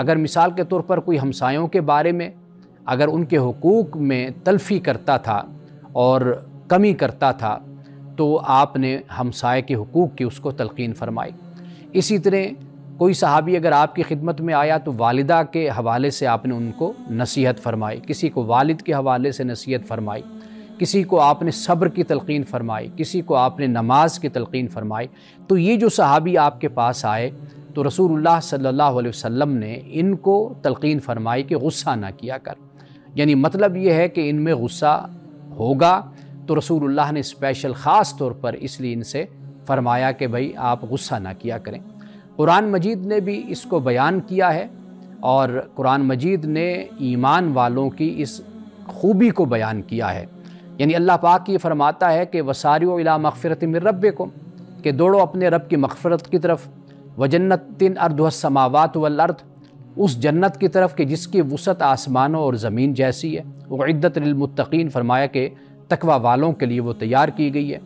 اگر مثال کے طور پر کوئی ہمسایوں کے بارے میں اگر ان کے حقوق میں تلفی کرتا تھا اور کمی کرتا تھا تو آپ نے ہمسائے کے حقوق کی اس کو تلقین فرمائی۔ اسی طرح کوئی صحابی اگر آپ کی خدمت میں آیا تو والدہ کے حوالے سے آپ نے ان کو نصیحت فرمائی، کسی کو والد کے حوالے سے نصیحت فرمائی، کسی کو آپ نے صبر کی تلقین فرمائی، کسی کو آپ نے نماز کی تلقین فرمائی۔ تو یہ جو صحابی آپ کے پاس آئے تو رسول اللہ صلی اللہ علیہ وسلم نے ان کو تلقین فرمائی کہ غصہ نہ کیا کر، یعنی مطلب یہ ہے کہ ان میں غصہ ہوگا تو رسول اللہ نے اسپیشل خاص طور پر اس لیے ان سے فرمایا کہ بھائی آپ غصہ نہ کیا کریں۔ قرآن مجید نے بھی اس کو بیان کیا ہے، اور قرآن مجید نے ایمان والوں کی اس خوبی کو بیان کیا ہے، یعنی اللہ پاک یہ فرماتا ہے کہ وسارعوا الی مغفرۃ من ربکم، کہ دوڑو اپنے رب کی مغفرت کی طرف، وجنۃ عرضھا السماوات والارض، اس جنت کی طرف کہ جس کی وسعت آسمانوں اور زمین جیسی ہے، اعدت للمتقین، فرمایا کہ تقوی والوں کے لیے وہ تیار کی گئی ہے۔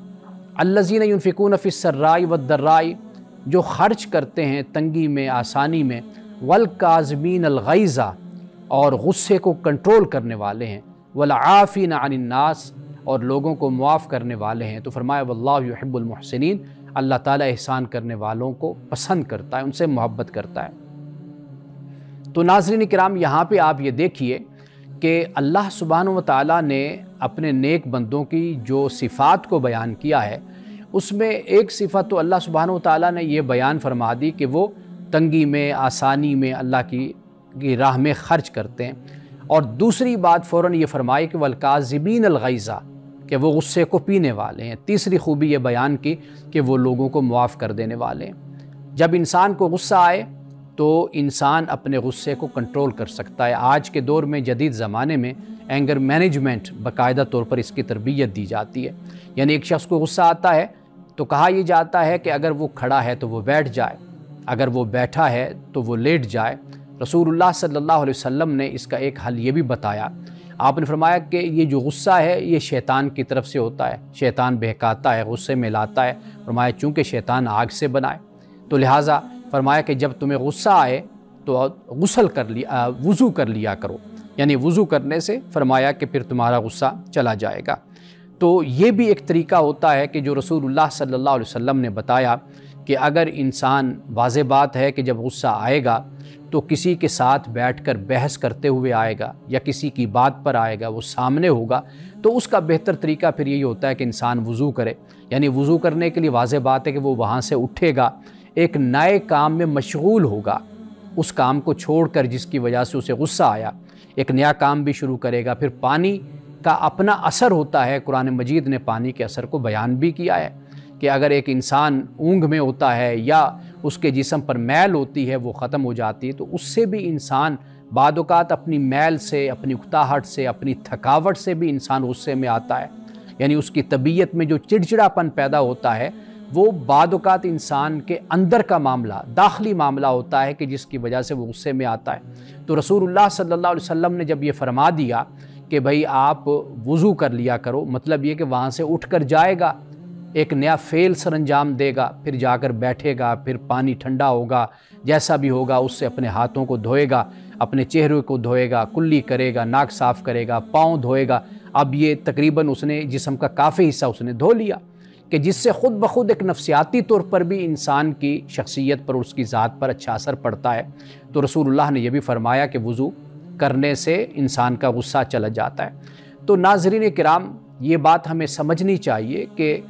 الذین ینفقون فی السراء والضراء، جو خرچ کرتے ہیں تنگی میں آسانی میں، والکاظمین الغیظ، اور غصے کو کنٹرول کرنے والے ہیں، والعافین عن الناس، اور لوگوں کو معاف کرنے والے ہیں۔ تو فرمایا واللہ یحب المحسنین، اللہ تعالیٰ احسان کرنے والوں کو پسند کرتا ہے، ان سے محبت کرتا ہے۔ تو ناظرین کرام، یہاں پہ آپ یہ دیکھیے کہ اللہ سبحانہ و تعالیٰ نے اپنے نیک بندوں کی جو صفات کو بیان کیا ہے، اس میں ایک صفت تو اللہ سبحانہ و تعالیٰ نے یہ بیان فرما دی کہ وہ تنگی میں آسانی میں اللہ کی راہ میں خرچ کرتے ہیں، اور دوسری بات فوراً یہ فرمائی کہ والکاظمین الغیظ، کہ وہ غصے کو پینے والے ہیں۔ تیسری خوبی یہ بیان کی کہ وہ لوگوں کو معاف کر دینے والے ہیں۔ جب انسان کو غصہ آئے تو انسان اپنے غصے کو کنٹرول کر سکتا ہے۔ آج کے دور میں، جدید زمانے میں، اینگر مینجمنٹ باقاعدہ طور پر اس کی تربیت دی جاتی ہے، یعنی ایک شخص کو غصہ آتا ہے تو کہا یہ جاتا ہے کہ اگر وہ کھڑا ہے تو وہ بیٹھ جائے، اگر وہ بیٹھا ہے تو وہ لیٹ جائے۔ رسول اللہ صلی اللہ علیہ وسلم نے اس کا ایک حل یہ بھی بتایا، آپ نے فرمایا کہ یہ جو غصہ ہے یہ شیطان کی طرف سے ہوتا ہے، شیطان بہکاتا ہے، غصے میں لاتا ہے۔ فرمایا چونکہ شیطان آگ سے بنائے، تو لہٰذا فرمایا کہ جب تمہیں غصہ آئے تو وضو کر لیا کرو، یعنی وضو کرنے سے فرمایا کہ پھر تمہارا غصہ چلا جائے گا۔ تو یہ بھی ایک طریقہ ہوتا ہے کہ جو رسول اللہ صلی اللہ علیہ وسلم نے بتایا کہ اگر انسان، واضح بات ہے کہ جب غصہ آئے گا تو کسی کے ساتھ بیٹھ کر بحث کرتے ہوئے آئے گا یا کسی کی بات پر آئے گا، وہ سامنے ہوگا، تو اس کا بہتر طریقہ پھر یہی ہوتا ہے کہ انسان وضو کرے، یعنی وضو کرنے کے لیے واضح بات ہے کہ وہ وہاں سے اٹھے گا، ایک نئے کام میں مشغول ہوگا، اس کام کو چھوڑ کر جس کی وجہ سے اسے غصہ آیا، ایک نیا کام بھی شروع کرے گا۔ پھر پانی کا اپنا اثر ہوتا ہے، قرآن مجید نے پانی کے اثر کو بیان بھی کیا ہے کہ اگر ایک انسان اونگ میں ہوتا ہے یا اس کے جسم پر میل ہوتی ہے وہ ختم ہو جاتی ہے، تو اس سے بھی انسان بعض اوقات اپنی میل سے، اپنی اکتاہٹ سے، اپنی تھکاوٹ سے بھی انسان غصے میں آتا ہے، یعنی اس کی طبیعت میں جو چڑچڑاپن پیدا ہوتا ہے وہ بعض اوقات انسان کے اندر کا معاملہ، داخلی معاملہ ہوتا ہے کہ جس کی وجہ سے وہ غصے میں آتا ہے۔ تو رسول اللہ صلی اللہ علیہ وسلم نے جب یہ فرما دیا کہ بھئی آپ وضو کر لیا کرو، مطلب یہ کہ وہاں سے اٹھ کر جائے گا، ایک نیا فعل سر انجام دے گا، پھر جا کر بیٹھے گا، پھر پانی ٹھنڈا ہوگا، جیسا بھی ہوگا اس سے اپنے ہاتھوں کو دھوئے گا، اپنے چہرے کو دھوئے گا، کلی کرے گا، ناک صاف کرے گا، پاؤں دھوئے گا۔ اب یہ تقریباً اس نے جسم کا کافی حصہ اس نے دھو لیا، کہ جس سے خود بخود ایک نفسیاتی طور پر بھی انسان کی شخصیت پر، اس کی ذات پر اچھا اثر پڑتا ہے۔ تو رسول اللہ نے یہ بھی فرمایا کہ وضو کرنے سے انسان کا غصہ چلا جاتا ہے۔ تو ناظرین کرام، یہ بات ہمیں سمجھنی چاہیے کہ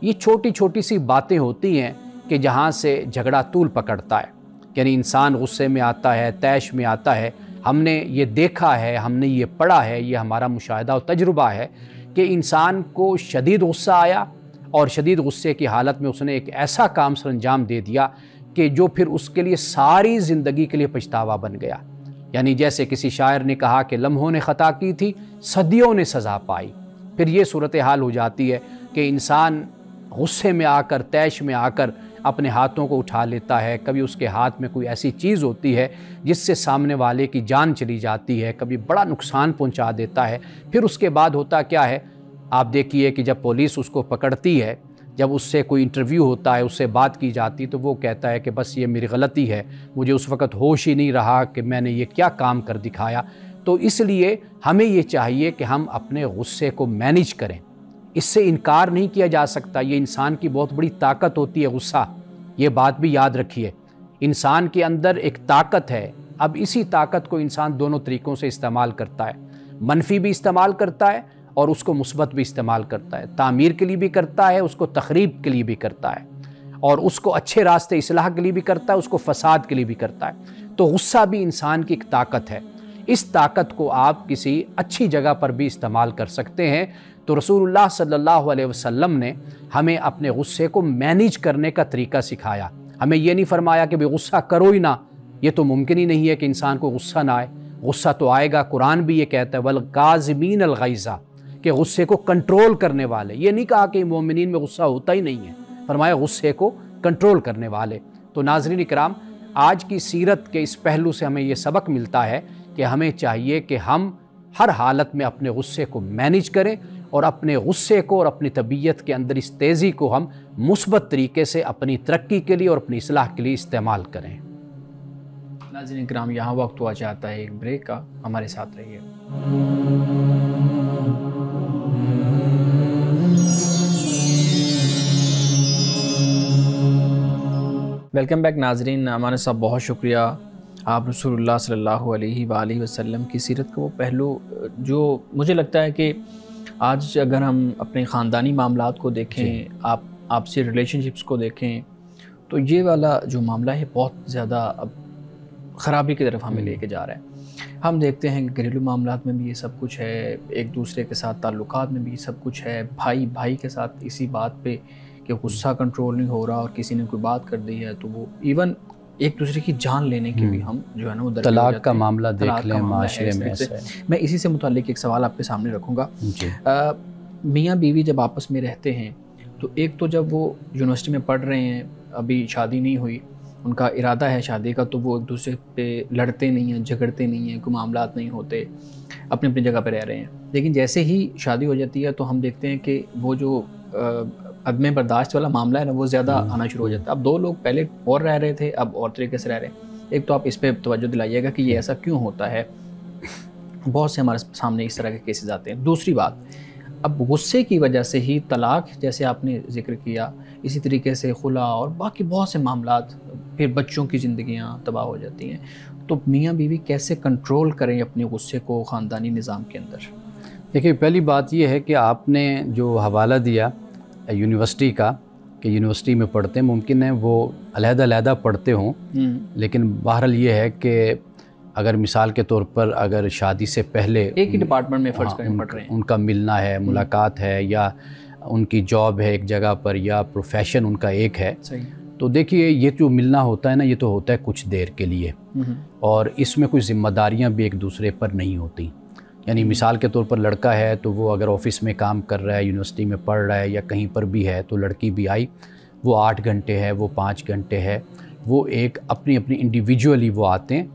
یہ چھوٹی چھوٹی سی باتیں ہوتی ہیں کہ جہاں سے جھگڑا طول پکڑتا ہے، یعنی انسان غصے میں آتا ہے، طیش میں آتا ہے۔ ہم نے یہ دیکھا ہے، ہم نے یہ پڑھا ہے، یہ ہمارا مشاہدہ و تجربہ ہے کہ انسان کو شدید غصہ آیا اور شدید غصے کی حالت میں اس نے ایک ایسا کام سر انجام دے دیا کہ جو پھر اس کے لیے ساری زندگی کے لیے پچھتاوا بن گیا۔ یعنی جیسے کسی شاعر نے کہا کہ لمحوں نے خطا کی تھی، صدیوں نے سزا پائی۔ پھر یہ صورتحال ہو جاتی ہے کہ انسان غصے میں آ کر، طیش میں آ کر اپنے ہاتھوں کو اٹھا لیتا ہے، کبھی اس کے ہاتھ میں کوئی ایسی چیز ہوتی ہے جس سے سامنے والے کی جان چلی جاتی ہے، کبھی بڑا نقصان پہنچا دیتا ہے۔ پھر اس کے بعد ہوتا کیا ہے، آپ دیکھیے کہ جب پولیس اس کو پکڑتی ہے جب اس سے کوئی انٹرویو ہوتا ہے، اس سے بات کی جاتی تو وہ کہتا ہے کہ بس یہ میری غلطی ہے، مجھے اس وقت ہوش ہی نہیں رہا کہ میں نے یہ کیا کام کر دکھایا۔ تو اس لیے ہمیں یہ چاہیے کہ ہم اپنے غصے کو مینیج کریں، اس سے انکار نہیں کیا جا سکتا، یہ انسان کی بہت بڑی طاقت ہوتی ہے غصہ، یہ بات بھی یاد رکھیے، انسان کے اندر ایک طاقت ہے۔ اب اسی طاقت کو انسان دونوں طریقوں سے استعمال کرتا ہے، منفی بھی استعمال کرتا ہے اور اس کو مثبت بھی استعمال کرتا ہے، تعمیر کے لیے بھی کرتا ہے، اس کو تخریب کے لیے بھی کرتا ہے، اور اس کو اچھے راستے اصلاح کے لیے بھی کرتا ہے، اس کو فساد کے لیے بھی کرتا ہے۔ تو غصہ بھی انسان کی ایک طاقت ہے، اس طاقت کو آپ کسی اچھی جگہ پر بھی استعمال کر سکتے ہیں۔ تو رسول اللہ صلی اللہ علیہ وسلم نے ہمیں اپنے غصے کو مینیج کرنے کا طریقہ سکھایا۔ ہمیں یہ نہیں فرمایا کہ غصہ کرو ہی نہ، یہ تو ممکن ہی نہیں ہے کہ انسان کو غصہ نہ آئے، غصہ تو آئے گا۔ قرآن بھی یہ کہتا ہے وَالْقَاظِمِينَ الْغَيْظَ، کہ غصے کو کنٹرول کرنے والے۔ یہ نہیں کہا کہ مومنین میں غصہ ہوتا ہی نہیں ہے، فرمایا غصے کو کنٹرول کرنے والے۔ تو ناظرین کرام، آج کی سیرت کے اس پہلو سے ہمیں یہ سبق ملتا ہے کہ ہمیں چاہیے کہ ہم ہر حالت میں اپنے غصے کو مینیج کریں اور اپنے غصے کو اور اپنی طبیعت کے اندر اس تیزی کو ہم مثبت طریقے سے اپنی ترقی کے لیے اور اپنی اصلاح کے لیے استعمال کریں۔ ناظرین کرام، یہاں وقت ہوا چاہتا ہے ایک بریک کا، ہمارے ساتھ رہیے۔ ویلکم بیک ناظرین۔ امان صاحب، بہت شکریہ، آپ رسول اللہ صلی اللہ علیہ وآلہ وسلم کی سیرت کا وہ پہلو جو مجھے لگتا ہے کہ آج اگر ہم اپنے خاندانی معاملات کو دیکھیں، آپ سے ریلیشن شپس کو دیکھیں، تو یہ والا جو معاملہ ہے بہت زیادہ اب خرابی کی طرف ہمیں لے کے جا رہا ہے۔ ہم دیکھتے ہیں کہ گھریلو معاملات میں بھی یہ سب کچھ ہے، ایک دوسرے کے ساتھ تعلقات میں بھی یہ سب کچھ ہے، بھائی کے ساتھ اسی بات پہ کہ غصہ کنٹرول نہیں ہو رہا اور کسی نے کوئی بات کر دی ہے تو وہ ایون ایک دوسرے کی جان لینے کی بھی ہم جو ہے نا وہ طلاق کا معاملہ دیکھ لیں معاشرے میں۔ میں اسی سے متعلق ایک سوال آپ کے سامنے رکھوں گا۔ میاں بیوی جب آپس میں رہتے ہیں تو ایک تو جب وہ یونیورسٹی میں پڑھ رہے ہیں، ابھی شادی نہیں ہوئی، ان کا ارادہ ہے شادی کا، تو وہ ایک دوسرے پہ لڑتے نہیں ہیں، جھگڑتے نہیں ہیں، کوئی معاملات نہیں ہوتے، اپنی اپنی جگہ پہ رہ رہے ہیں۔ لیکن جیسے ہی شادی ہو جاتی ہے تو ہم دیکھتے ہیں کہ وہ جو عدم برداشت والا معاملہ ہے نا وہ زیادہ آنا شروع ہو جاتا ہے۔ اب دو لوگ پہلے اور رہ رہے تھے، اب اور طریقے سے رہ رہے ہیں۔ ایک تو آپ اس پہ توجہ دلائیے گا کہ یہ ایسا کیوں ہوتا ہے، بہت سے ہمارے سامنے اس طرح کے کیسز آتے ہیں۔ دوسری بات، اب غصے کی وجہ سے ہی طلاق جیسے آپ نے ذکر کیا، اسی طریقے سے خلا اور باقی بہت سے معاملات، پھر بچوں کی زندگیاں تباہ ہو جاتی ہیں۔ تو میاں بیوی کیسے کنٹرول کریں اپنے غصے کو خاندانی نظام کے اندر؟ دیکھیے، پہلی بات یہ ہے کہ آپ نے جو حوالہ دیا یونیورسٹی کا کہ یونیورسٹی میں پڑھتے ہیں، ممکن ہے وہ علیحدہ پڑھتے ہوں، لیکن بہرحال یہ ہے کہ اگر مثال کے طور پر اگر شادی سے پہلے ایک ہی ڈپارٹمنٹ میں فرض کریں پڑھ رہے ہیں، ان کا ملنا ہے، ملاقات ہے، یا ان کی جاب ہے ایک جگہ پر، یا پروفیشن ان کا ایک ہے، تو دیکھیے یہ جو ملنا ہوتا ہے نا، یہ تو ہوتا ہے کچھ دیر کے لیے، اور اس میں کوئی ذمہ داریاں بھی ایک دوسرے پر نہیں ہوتی۔ یعنی مثال کے طور پر لڑکا ہے تو وہ اگر آفس میں کام کر رہا ہے، یونیورسٹی میں پڑھ رہا ہے یا کہیں پر بھی ہے، تو لڑکی بھی آئی، وہ 8 گھنٹے ہے، وہ 5 گھنٹے ہے، وہ ایک اپنی انڈیویجولی وہ آتے ہیں،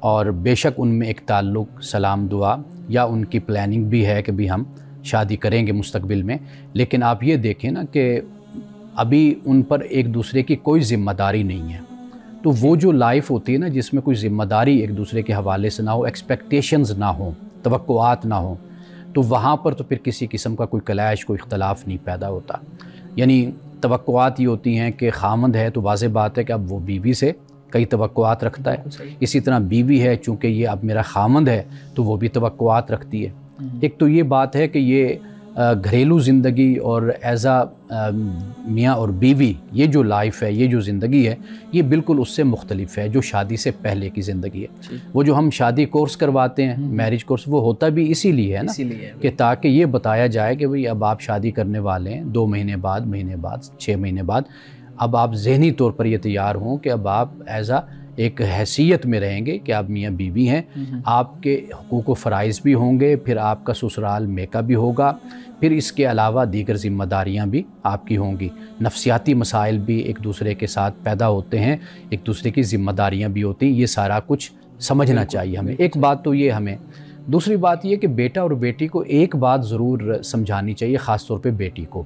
اور بے شک ان میں ایک تعلق، سلام دعا، یا ان کی پلاننگ بھی ہے کہ بھی ہم شادی کریں گے مستقبل میں، لیکن آپ یہ دیکھیں نا کہ ابھی ان پر ایک دوسرے کی کوئی ذمہ داری نہیں ہے۔ تو وہ جو لائف ہوتی ہے نا جس میں کوئی ذمہ داری ایک دوسرے کے حوالے سے نہ ہو، ایکسپیکٹیشنز نہ ہوں، توقعات نہ ہوں، تو وہاں پر تو پھر کسی قسم کا کوئی کلیش، کوئی اختلاف نہیں پیدا ہوتا۔ یعنی توقعات یہ ہوتی ہیں کہ خامند ہے تو واضح بات ہے کہ اب وہ بیوی سے کئی توقعات رکھتا ہے، اسی طرح بیوی ہے چونکہ یہ اب میرا خامند ہے تو وہ بھی توقعات رکھتی ہے۔ ایک تو یہ بات ہے کہ یہ گھریلو زندگی اور میاں اور بیوی یہ جو لائف ہے، یہ جو زندگی ہے، یہ بالکل اس سے مختلف ہے جو شادی سے پہلے کی زندگی ہے۔ وہ جو ہم شادی کورس کرواتے ہیں، میرج کورس، وہ ہوتا بھی اسی لیے ہے نا، کہ تاکہ یہ بتایا جائے کہ بھئی اب آپ شادی کرنے والے ہیں، 2 مہینے بعد، 6 مہینے بعد، اب آپ ذہنی طور پر یہ تیار ہوں کہ اب آپ ایک حیثیت میں رہیں گے کہ آپ میاں بیوی ہیں، آپ کے حقوق و فرائض بھی ہوں گے، پھر آپ کا سسرال میکہ بھی ہوگا، پھر اس کے علاوہ دیگر ذمہ داریاں بھی آپ کی ہوں گی، نفسیاتی مسائل بھی ایک دوسرے کے ساتھ پیدا ہوتے ہیں، ایک دوسرے کی ذمہ داریاں بھی ہوتی ہیں، یہ سارا کچھ سمجھنا چاہیے ہمیں۔ ایک بات تو یہ ہمیں، دوسری بات یہ کہ بیٹا اور بیٹی کو ایک بات ضرور سمجھانی چاہیے، خاص طور پہ بیٹی کو،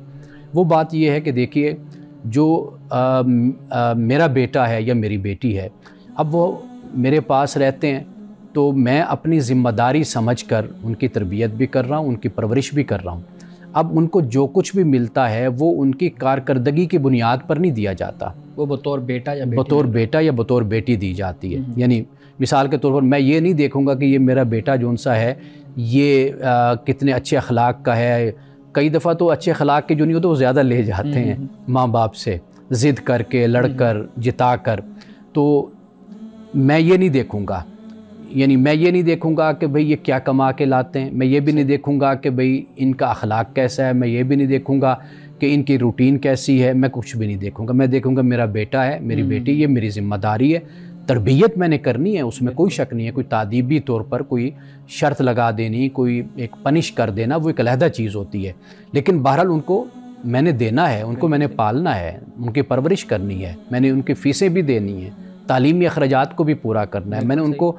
وہ بات یہ ہے کہ دیکھیے جو میرا بیٹا ہے یا میری بیٹی ہے، اب وہ میرے پاس رہتے ہیں تو میں اپنی ذمہ داری سمجھ کر ان کی تربیت بھی کر رہا ہوں، ان کی پرورش بھی کر رہا ہوں۔ اب ان کو جو کچھ بھی ملتا ہے وہ ان کی کارکردگی کی بنیاد پر نہیں دیا جاتا، وہ بطور بیٹا یا بطور بیٹی دی جاتی ہے۔ یعنی مثال کے طور پر میں یہ نہیں دیکھوں گا کہ یہ میرا بیٹا جون سا ہے یہ کتنے اچھے اخلاق کا ہے۔ کئی دفعہ تو اچھے اخلاق کے جو نہیں ہوتے وہ زیادہ لے جاتے ہیں ماں باپ سے، ضد کر کے، لڑ کر، جتا کر۔ تو میں یہ نہیں دیکھوں گا، یعنی میں یہ نہیں دیکھوں گا کہ بھئی یہ کیا کما کے لاتے ہیں، میں یہ بھی نہیں دیکھوں گا کہ بھئی ان کا اخلاق کیسا ہے، میں یہ بھی نہیں دیکھوں گا کہ ان کی روٹین کیسی ہے، میں کچھ بھی نہیں دیکھوں گا۔ میں دیکھوں گا میرا بیٹا ہے، میری بیٹی، یہ میری ذمہ داری ہے، تربیت میں نے کرنی ہے، اس میں کوئی شک نہیں ہے۔ کوئی تعدیبی طور پر کوئی شرط لگا دینی، کوئی ایک پنش کر دینا، وہ ایک علیحدہ چیز ہوتی ہے، لیکن بہرحال ان کو میں نے دینا ہے، ان کو میں نے پالنا ہے، ان کی پرورش کرنی ہے، میں نے ان کی فیسیں بھی دینی ہیں، تعلیمی اخراجات کو بھی پورا کرنا ہے، میں نے ان کو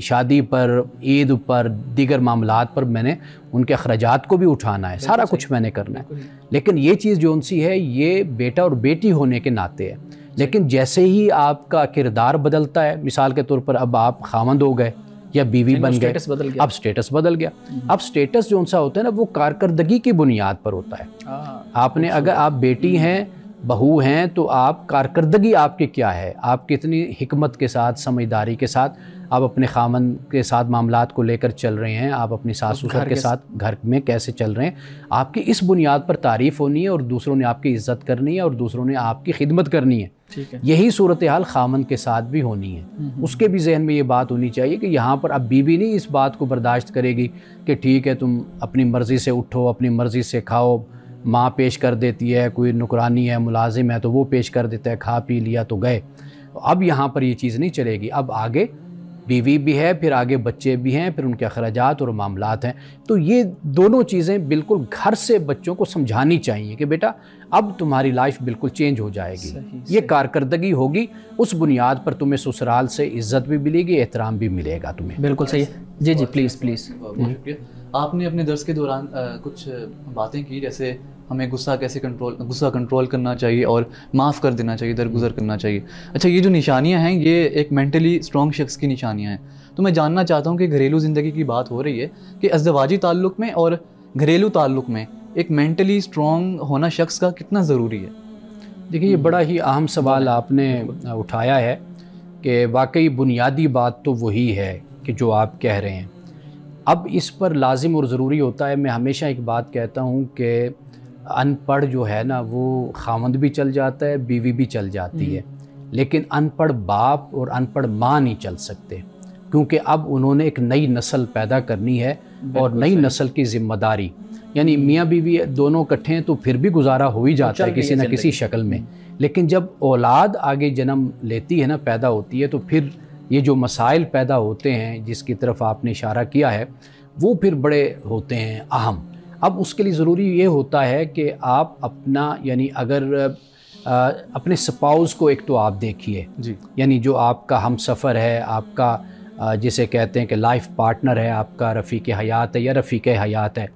شادی پر، عید پر، دیگر معاملات پر میں نے ان کے اخراجات کو بھی اٹھانا ہے، سارا کچھ میں نے کرنا ہے۔ لیکن یہ چیز جو ان سی ہے یہ بیٹا اور بیٹی ہونے کے ناطے ہے۔ لیکن جیسے ہی آپ کا کردار بدلتا ہے، مثال کے طور پر اب آپ خاوند ہو گئے یا بیوی بن گئے، اب سٹیٹس بدل گیا۔ اب سٹیٹس جو ان سا ہوتا ہے نا وہ کارکردگی کی بنیاد پر ہوتا ہے۔ آپ نے اگر آپ بیٹی ہیں، بہو ہیں، تو آپ کارکردگی آپ کی کیا ہے، آپ کتنی حکمت کے ساتھ، سمجھداری کے ساتھ آپ اپنے خامن کے ساتھ معاملات کو لے کر چل رہے ہیں، آپ اپنی ساس سسر کے ساتھ گھر میں کیسے چل رہے ہیں، آپ کی اس بنیاد پر تعریف ہونی ہے اور دوسروں نے آپ کی عزت کرنی ہے اور دوسروں نے آپ کی خدمت کرنی ہے۔ یہی صورتحال خامن کے ساتھ بھی ہونی ہے۔ اس کے بھی ذہن میں یہ بات ہونی چاہیے کہ یہاں پر اب بیوی نہیں اس بات کو برداشت کرے گی کہ ٹھیک ہے تم اپنی مرضی سے اٹھو، اپنی مرضی سے کھاؤ، ماں پیش کر دیتی ہے، کوئی نوکرانی ہے، ملازم ہے تو وہ پیش کر دیتا ہے، کھا پی لیا تو گئے۔ اب یہاں پر یہ چیز نہیں چلے گی، اب آگے بیوی بھی ہے، پھر آگے بچے بھی ہیں، پھر ان کے اخراجات اور معاملات ہیں۔ تو یہ دونوں چیزیں بالکل گھر سے بچوں کو سمجھانی چاہیے کہ بیٹا اب تمہاری لائف بالکل چینج ہو جائے گی، یہ کارکردگی ہوگی، اس بنیاد پر تمہیں سسرال سے عزت بھی ملے گی، احترام بھی ملے گا تمہیں۔ بالکل صحیح ہے۔ جی پلیز۔ بہت شکریہ۔ آپ نے اپنے درس کے دوران کچھ باتیں کی، جیسے ہمیں غصہ کنٹرول کرنا چاہیے اور معاف کر دینا چاہیے، درگزر کرنا چاہیے۔ اچھا، یہ جو نشانیاں ہیں یہ ایک مینٹلی اسٹرانگ شخص کی نشانیاں ہیں۔ تو میں جاننا چاہتا ہوں کہ گھریلو زندگی کی بات ہو رہی ہے کہ ازدواجی تعلق میں اور گھریلو تعلق میں ایک مینٹلی اسٹرانگ ہونا شخص کا کتنا ضروری ہے؟ دیکھیے یہ بڑا ہی اہم سوال آپ نے اٹھایا ہے کہ واقعی بنیادی بات تو وہی ہے کہ جو آپ کہہ رہے ہیں۔ اب اس پر لازم اور ضروری ہوتا ہے، میں ہمیشہ ایک بات کہتا ہوں کہ ان پڑھ جو ہے نا وہ خاوند بھی چل جاتا ہے، بیوی بھی چل جاتی ہے، لیکن ان پڑھ باپ اور ان پڑھ ماں نہیں چل سکتے، کیونکہ اب انہوں نے ایک نئی نسل پیدا کرنی ہے اور نئی نسل کی ذمہ داری، یعنی میاں بیوی دونوں اکٹھے ہیں تو پھر بھی گزارا ہو ہی جاتا ہے کسی نہ کسی شکل میں، لیکن جب اولاد آگے جنم لیتی ہے نا، پیدا ہوتی ہے، تو پھر یہ جو مسائل پیدا ہوتے ہیں جس کی طرف آپ نے اشارہ کیا ہے وہ پھر بڑے ہوتے ہیں اہم۔ اب اس کے لیے ضروری یہ ہوتا ہے کہ آپ اپنا، یعنی اگر اپنے سپاؤس کو ایک تو آپ دیکھیے، یعنی جو آپ کا ہم سفر ہے، آپ کا جسے کہتے ہیں کہ لائف پارٹنر ہے، آپ کا رفیق حیات ہے یا رفیق حیات ہے،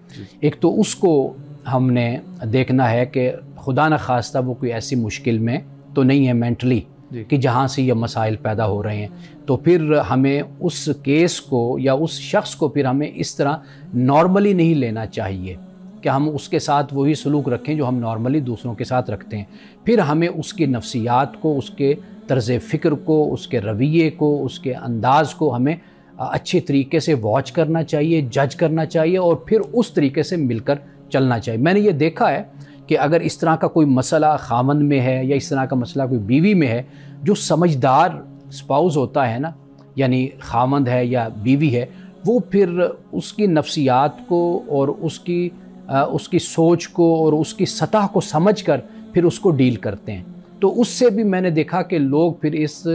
ایک تو اس کو ہم نے دیکھنا ہے کہ خدا نخواستہ وہ کوئی ایسی مشکل میں تو نہیں ہے مینٹلی کہ جہاں سے یہ مسائل پیدا ہو رہے ہیں، تو پھر ہمیں اس کیس کو یا اس شخص کو پھر ہمیں اس طرح نارملی نہیں لینا چاہیے کہ ہم اس کے ساتھ وہی سلوک رکھیں جو ہم نارملی دوسروں کے ساتھ رکھتے ہیں۔ پھر ہمیں اس کی نفسیات کو، اس کے طرز فکر کو، اس کے رویے کو، اس کے انداز کو ہمیں اچھے طریقے سے واچ کرنا چاہیے، جج کرنا چاہیے اور پھر اس طریقے سے مل کر چلنا چاہیے۔ میں نے یہ دیکھا ہے کہ اگر اس طرح کا کوئی مسئلہ خاوند میں ہے یا اس طرح کا مسئلہ کوئی بیوی میں ہے، جو سمجھدار اسپاؤس ہوتا ہے نا، یعنی خاوند ہے یا بیوی ہے، وہ پھر اس کی نفسیات کو اور اس کی سوچ کو اور اس کی سطح کو سمجھ کر پھر اس کو ڈیل کرتے ہیں۔ تو اس سے بھی میں نے دیکھا کہ لوگ پھر اس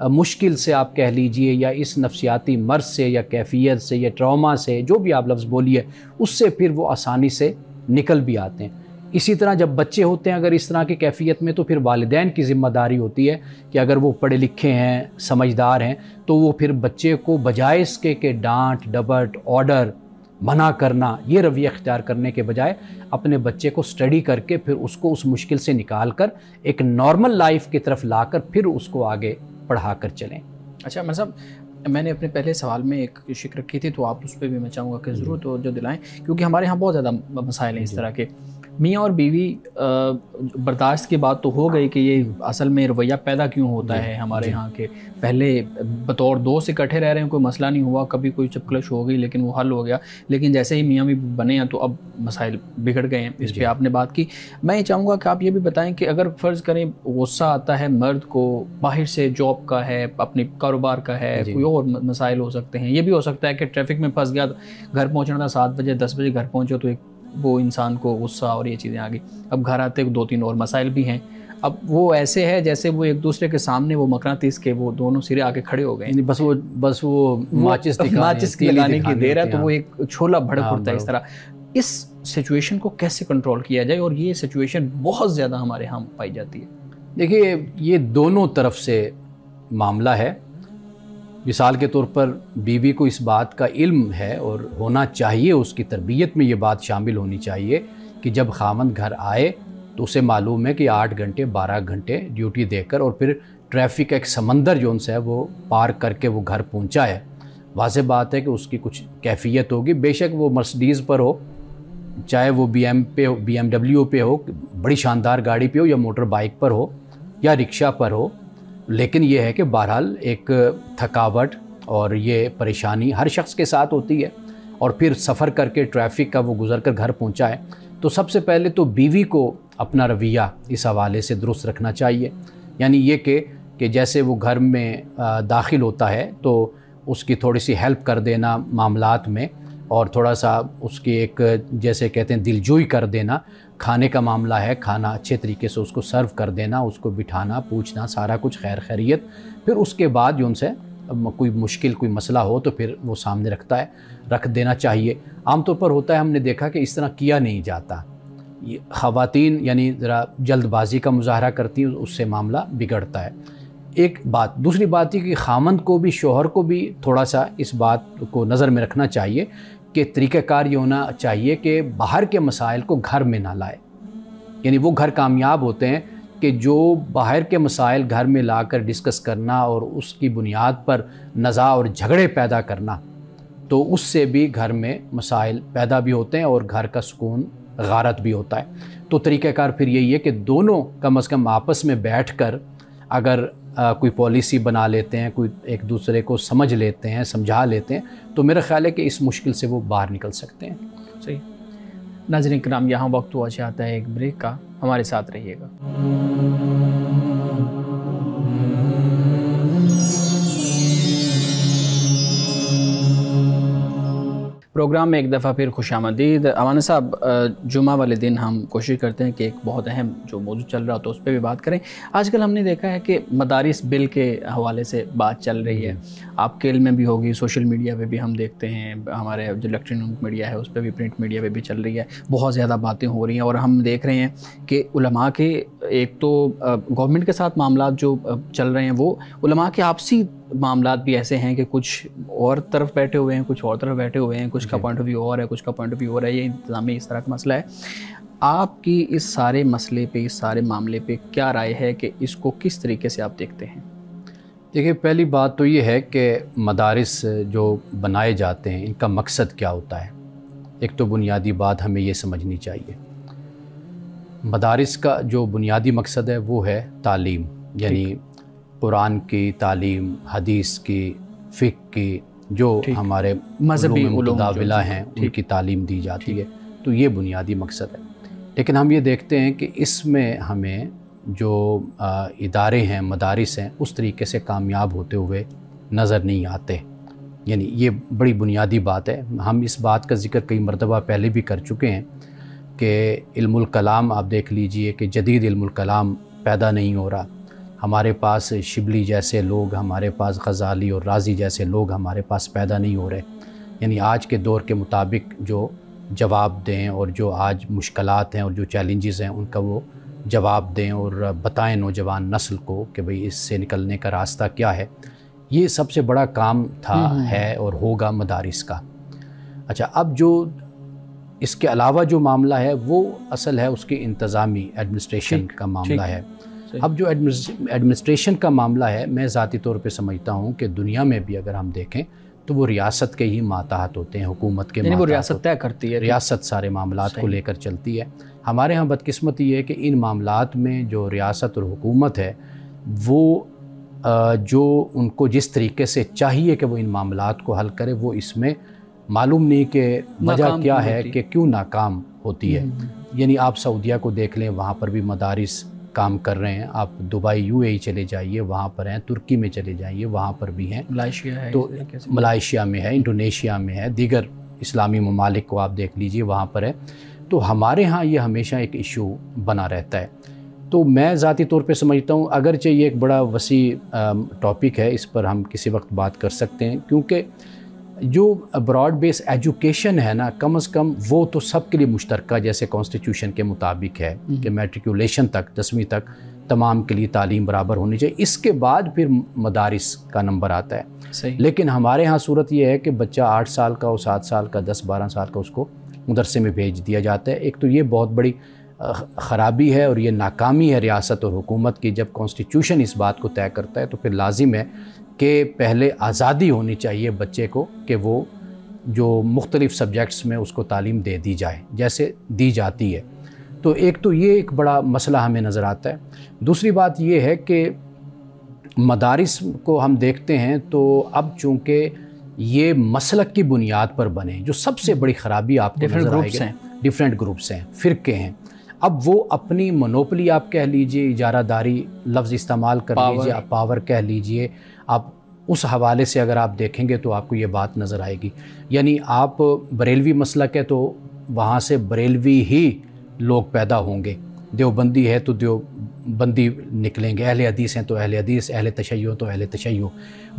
مشکل سے آپ کہہ لیجئے یا اس نفسیاتی مرض سے یا کیفیت سے یا ٹراما سے، جو بھی آپ لفظ بولیے، اس سے پھر وہ آسانی سے نکل بھی آتے ہیں۔ اسی طرح جب بچے ہوتے ہیں اگر اس طرح کی کیفیت میں، تو پھر والدین کی ذمہ داری ہوتی ہے کہ اگر وہ پڑھے لکھے ہیں، سمجھدار ہیں، تو وہ پھر بچے کو بجائے اس کے کہ ڈانٹ ڈپٹ آرڈر منع کرنا، یہ رویہ اختیار کرنے کے بجائے اپنے بچے کو اسٹڈی کر کے پھر اس کو اس مشکل سے نکال کر ایک نارمل لائف کی طرف لا کر پھر اس کو آگے پڑھا کر چلیں۔ اچھا مطلب میں نے اپنے پہلے سوال میں ایک شکر رکھی تھی، تو آپ اس پہ بھی میں چاہوں گا کہ ضرور توجہ دلائیں، کیونکہ ہمارے ہاں بہت زیادہ مسائل ہیں اس طرح کے۔ میاں اور بیوی برداشت کی بات تو ہو گئی کہ یہ اصل میں رویہ پیدا کیوں ہوتا ہے ہمارے ہاں کے پہلے بطور دوست اکٹھے رہ رہے ہیں، کوئی مسئلہ نہیں ہوا، کبھی کوئی چپکلش ہو گئی لیکن وہ حل ہو گیا، لیکن جیسے ہی میاں بھی بنے ہیں تو اب مسائل بگڑ گئے ہیں۔ اس پہ آپ نے بات کی، میں یہ چاہوں گا کہ آپ یہ بھی بتائیں کہ اگر فرض کریں غصہ آتا ہے مرد کو، باہر سے جاب کا ہے، اپنے کاروبار کا ہے، کوئی اور مسائل ہو سکتے ہیں، یہ بھی ہو سکتا ہے کہ ٹریفک میں پھنس گیا، گھر پہنچنا تھا 7 بجے 10 بجے گھر پہنچے تو وہ انسان کو غصہ اور یہ چیزیں آ گئی، اب گھر آتے 2-3 اور مسائل بھی ہیں، اب وہ ایسے ہے جیسے وہ ایک دوسرے کے سامنے وہ مقناطیس کے وہ دونوں سرے آ کے کھڑے ہو گئے، بس وہ ماچس لگانے کی دیر ہے تو وہ ایک چھولا بھڑک اٹھتا ہے اس طرح۔ اس سچویشن کو کیسے کنٹرول کیا جائے؟ اور یہ سچویشن بہت زیادہ ہمارے ہاں پائی جاتی ہے۔ دیکھیے یہ دونوں طرف سے معاملہ ہے۔ مثال کے طور پر بیوی کو اس بات کا علم ہے اور ہونا چاہیے، اس کی تربیت میں یہ بات شامل ہونی چاہیے کہ جب خاوند گھر آئے تو اسے معلوم ہے کہ 8 گھنٹے 12 گھنٹے ڈیوٹی دے کر اور پھر ٹریفک کا ایک سمندر جو ان سے ہے وہ پار کر کے وہ گھر پہنچا ہے، واضح بات ہے کہ اس کی کچھ کیفیت ہوگی، بے شک وہ مرسڈیز پر ہو، چاہے وہ بی ایم ڈبلیو پہ ہو، بڑی شاندار گاڑی پہ ہو، یا موٹر بائک پر ہو یا رکشہ پر ہو، لیکن یہ ہے کہ بہرحال ایک تھکاوٹ اور یہ پریشانی ہر شخص کے ساتھ ہوتی ہے، اور پھر سفر کر کے ٹریفک کا وہ گزر کر گھر پہنچا ہے، تو سب سے پہلے تو بیوی کو اپنا رویہ اس حوالے سے درست رکھنا چاہیے، یعنی یہ کہ جیسے وہ گھر میں داخل ہوتا ہے تو اس کی تھوڑی سی ہیلپ کر دینا معاملات میں، اور تھوڑا سا اس کی ایک جیسے کہتے ہیں دلجوئی کر دینا، کھانے کا معاملہ ہے کھانا اچھے طریقے سے اس کو سرو کر دینا، اس کو بٹھانا پوچھنا سارا کچھ خیر خیریت، پھر اس کے بعد جو ان سے کوئی مشکل کوئی مسئلہ ہو تو پھر وہ سامنے رکھ دینا چاہیے۔ عام طور پر ہوتا ہے، ہم نے دیکھا کہ اس طرح کیا نہیں جاتا، خواتین یعنی ذرا جلد بازی کا مظاہرہ کرتی ہیں، اس سے معاملہ بگڑتا ہے۔ ایک بات، دوسری بات یہ کہ خامند کو بھی شوہر کو بھی تھوڑا سا اس بات کو نظر میں رکھنا چاہیے کہ طریقہ کار یہ ہونا چاہیے کہ باہر کے مسائل کو گھر میں نہ لائے، یعنی وہ گھر کامیاب ہوتے ہیں کہ جو باہر کے مسائل گھر میں لا کر ڈسکس کرنا اور اس کی بنیاد پر نزاع اور جھگڑے پیدا کرنا، تو اس سے بھی گھر میں مسائل پیدا بھی ہوتے ہیں اور گھر کا سکون غارت بھی ہوتا ہے۔ تو طریقہ کار پھر یہی ہے کہ دونوں کم از کم آپس میں بیٹھ کر اگر کوئی پالیسی بنا لیتے ہیں، کوئی ایک دوسرے کو سمجھ لیتے ہیں، سمجھا لیتے ہیں، تو میرا خیال ہے کہ اس مشکل سے وہ باہر نکل سکتے ہیں۔ صحیح۔ ناظرین کرام، یہاں وقت ہوا چاہتا ہے ایک بریک کا، ہمارے ساتھ رہیے گا۔ پروگرام میں ایک دفعہ پھر خوش آمدید۔ امانہ صاحب، جمعہ والے دن ہم کوشش کرتے ہیں کہ ایک بہت اہم جو موضوع چل رہا تو اس پہ بھی بات کریں۔ آج کل ہم نے دیکھا ہے کہ مدارس بل کے حوالے سے بات چل رہی ہے، آپ کے علم میں بھی ہوگی، سوشل میڈیا پہ بھی ہم دیکھتے ہیں، ہمارے جو الیکٹرانک میڈیا ہے اس پہ بھی، پرنٹ میڈیا پہ بھی چل رہی ہے، بہت زیادہ باتیں ہو رہی ہیں، اور ہم دیکھ رہے ہیں کہ علماء کے ایک تو گورنمنٹ کے ساتھ معاملات جو چل رہے ہیں، وہ علماء کے آپسی معاملات بھی ایسے ہیں کہ کچھ اور طرف بیٹھے ہوئے ہیں، کچھ اور طرف بیٹھے ہوئے ہیں، کچھ کا پوائنٹ آف ویو اور ہے، کچھ کا پوائنٹ آف ویو اور ہے، یہ انتظامی اس طرح کا مسئلہ ہے۔ آپ کی اس سارے مسئلے پہ، اس سارے معاملے پہ کیا رائے ہے کہ اس کو کس طریقے سے آپ دیکھتے ہیں؟ دیکھیے، پہلی بات تو یہ ہے کہ مدارس جو بنائے جاتے ہیں ان کا مقصد کیا ہوتا ہے۔ ایک تو بنیادی بات ہمیں یہ سمجھنی چاہیے، مدارس کا جو بنیادی مقصد ہے وہ ہے تعلیم، یعنی قرآن کی تعلیم، حدیث کی، فقہ کی، جو ہمارے مذہبی متداولہ ہیں ان کی تعلیم دی جاتی ہے، تو یہ بنیادی مقصد ہے۔ لیکن ہم یہ دیکھتے ہیں کہ اس میں ہمیں جو ادارے ہیں، مدارس ہیں، اس طریقے سے کامیاب ہوتے ہوئے نظر نہیں آتے، یعنی یہ بڑی بنیادی بات ہے۔ ہم اس بات کا ذکر کئی مرتبہ پہلے بھی کر چکے ہیں کہ علم الکلام آپ دیکھ لیجئے کہ جدید علم الکلام پیدا نہیں ہو رہا، ہمارے پاس شبلی جیسے لوگ، ہمارے پاس غزالی اور رازی جیسے لوگ ہمارے پاس پیدا نہیں ہو رہے، یعنی آج کے دور کے مطابق جو جواب دیں اور جو آج مشکلات ہیں اور جو چیلنجز ہیں ان کا وہ جواب دیں اور بتائیں نوجوان نسل کو کہ بھئی اس سے نکلنے کا راستہ کیا ہے۔ یہ سب سے بڑا کام تھا، ہے اور ہوگا مدارس کا۔ اچھا، اب جو اس کے علاوہ جو معاملہ ہے وہ اصل ہے اس کے انتظامی ایڈمنسٹریشن کا معاملہ ہے. اب جو ایڈمنسٹریشن کا معاملہ ہے، میں ذاتی طور پہ سمجھتا ہوں کہ دنیا میں بھی اگر ہم دیکھیں تو وہ ریاست کے ہی ماتحت ہوتے ہیں، حکومت کے وہ ریاست طے کرتی ہے، ریاست سارے معاملات کو لے کر چلتی ہے. ہمارے ہاں بدقسمتی یہ ہے کہ ان معاملات میں جو ریاست اور حکومت ہے وہ جو ان کو جس طریقے سے چاہیے کہ وہ ان معاملات کو حل کرے، وہ اس میں معلوم نہیں کہ وجہ کیا ہے کہ کیوں ناکام ہوتی ہے. یعنی آپ سعودیہ کو دیکھ لیں، وہاں پر بھی مدارس کام کر رہے ہیں. آپ دبئی UAE چلے جائیے، وہاں پر ہیں. ترکی میں چلے جائیے، وہاں پر بھی ہیں. ملائیشیا ہے، تو ملائیشیا میں ہے، انڈونیشیا میں ہے، دیگر اسلامی ممالک کو آپ دیکھ لیجئے، وہاں پر ہے. تو ہمارے ہاں یہ ہمیشہ ایک ایشو بنا رہتا ہے. تو میں ذاتی طور پہ سمجھتا ہوں، اگرچہ یہ ایک بڑا وسیع ٹاپک ہے، اس پر ہم کسی وقت بات کر سکتے ہیں، کیونکہ جو براڈ بیس ایجوکیشن ہے نا، کم از کم وہ تو سب کے لیے مشترکہ، جیسے کانسٹیٹیوشن کے مطابق ہے کہ میٹریکولیشن تک، 10ویں تک تمام کے لیے تعلیم برابر ہونی چاہیے. اس کے بعد پھر مدارس کا نمبر آتا ہے. صحیح. لیکن ہمارے ہاں صورت یہ ہے کہ بچہ 8 سال کا ہو، 7 سال کا، 10-12 سال کا، اس کو مدرسے میں بھیج دیا جاتا ہے. ایک تو یہ بہت بڑی خرابی ہے اور یہ ناکامی ہے ریاست اور حکومت کی. جب کانسٹیٹیوشن اس بات کو طے کرتا ہے تو پھر لازم ہے کہ پہلے آزادی ہونی چاہیے بچے کو کہ وہ جو مختلف سبجیکٹس میں اس کو تعلیم دے دی جائے جیسے دی جاتی ہے. تو ایک تو یہ ایک بڑا مسئلہ ہمیں نظر آتا ہے. دوسری بات یہ ہے کہ مدارس کو ہم دیکھتے ہیں تو اب چونکہ یہ مسلک کی بنیاد پر بنے، جو سب سے بڑی خرابی آپ کو نظر آئے گی، ڈیفرنٹ گروپس ہیں، فرقے ہیں. اب وہ اپنی منوپلی آپ کہہ لیجئے، اجارہ داری لفظ استعمال کر لیجئے، آپ پاور کہہ لیجئے، آپ اس حوالے سے اگر آپ دیکھیں گے تو آپ کو یہ بات نظر آئے گی. یعنی آپ بریلوی مسلک ہے تو وہاں سے بریلوی ہی لوگ پیدا ہوں گے، دیوبندی ہے تو دیوبندی نکلیں گے، اہل حدیث ہیں تو اہل حدیث، اہل تشیع تو اہل تشیع.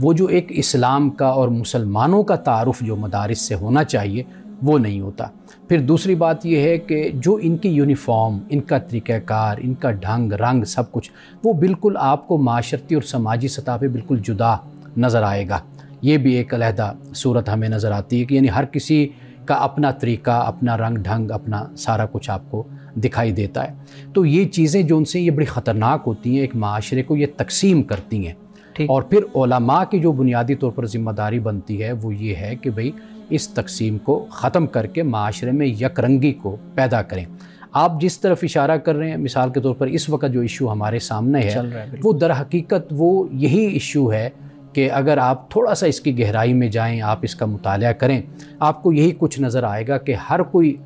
وہ جو ایک اسلام کا اور مسلمانوں کا تعارف جو مدارس سے ہونا چاہیے وہ نہیں ہوتا. پھر دوسری بات یہ ہے کہ جو ان کی یونیفارم، ان کا طریقہ کار، ان کا ڈھنگ رنگ، سب کچھ وہ بالکل آپ کو معاشرتی اور سماجی سطح پہ بالکل جدا نظر آئے گا. یہ بھی ایک علیحدہ صورت ہمیں نظر آتی ہے کہ یعنی ہر کسی کا اپنا طریقہ، اپنا رنگ ڈھنگ، اپنا سارا کچھ آپ کو دکھائی دیتا ہے. تو یہ چیزیں جو ان سے یہ بڑی خطرناک ہوتی ہیں، ایک معاشرے کو یہ تقسیم کرتی ہیں. اور پھر علماء کی جو بنیادی طور پر ذمہ داری بنتی ہے وہ یہ ہے کہ بھئی اس تقسیم کو ختم کر کے معاشرے میں یک رنگی کو پیدا کریں. آپ جس طرف اشارہ کر رہے ہیں، مثال کے طور پر اس وقت جو ایشو ہمارے سامنے ہے وہ در حقیقت وہ یہی ایشو ہے کہ اگر آپ تھوڑا سا اس کی گہرائی میں جائیں، آپ اس کا مطالعہ کریں، آپ کو یہی کچھ نظر آئے گا کہ ہر کوئی